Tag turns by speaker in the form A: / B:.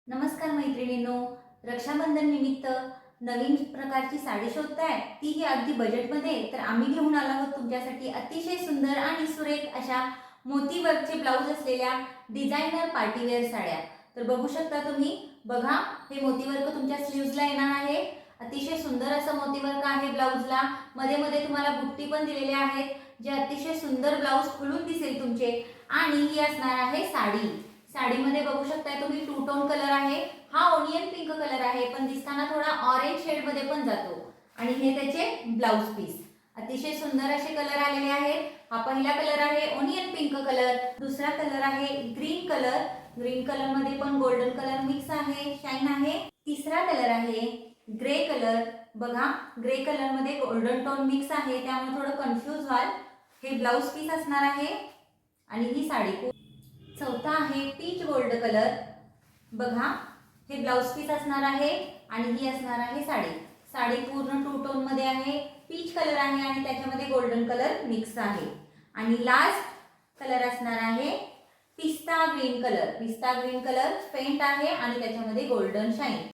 A: नमस्कार मैत्रिणींनो, रक्षाबंधन निमित्त नवीन प्रकारची साडी शोधताय, तीही अगदी बजेटमध्ये, तर आम्ही घेऊन आलो आहोत तुमच्यासाठी अतिशय सुंदर आणि सुरेख अशा मोती वर्कचे ब्लाऊज असलेल्या डिझायनर पार्टीवेअर साड्या। तर बघू शकता तुम्ही, बघा हे मोती वर्क तुमच्या स्लीव्जला येणार आहे। अतिशय सुंदर असं मोती वर्क आहे ब्लाऊजला। मध्ये मध्ये तुम्हाला बुट्टी पण दिलेली आहेत, जे अतिशय सुंदर ब्लाऊज खुलून दिसेल तुमचे। आणि ही असणार आहे साडी। साडीमध्ये बघू शकता तुम्ही टू टोन कलर आहे, हा ओनियन पिंक कलर आहे, पण दिसताना थोडा ऑरेंज शेड मध्ये पण जातो। आणि हे त्याचे ब्लाऊज पीस अतिशय सुंदर असे कलर आलेले आहेत। हा पहिला कलर आहे ओनियन पिंक कलर, दुसरा कलर आहे ग्रीन कलर, ग्रीन कलर मध्ये पण गोल्डन कलर मिक्स आहे, शाईन आहे। तिसरा कलर आहे ग्रे कलर, बघा ग्रे कलर मध्ये गोल्डन टोन मिक्स आहे, त्यामुळे थोडं कन्फ्यूज व्हाल। हे ब्लाऊज पीस असणार आहे आणि ही साडी। चौथा आहे पीच गोल्ड कलर, बघा हे ब्लाऊज पीस असणार आहे आणि ही असणार आहे साडी। साडी पूर्ण टू टोन मध्ये आहे, पीच कलर आहे आणि त्याच्यामध्ये गोल्डन कलर मिक्स आहे। आणि लास्ट कलर असणार आहे पिस्ता ग्रीन कलर, पिस्ता ग्रीन कलर फेंट आहे आणि त्याच्यामध्ये गोल्डन शाईन।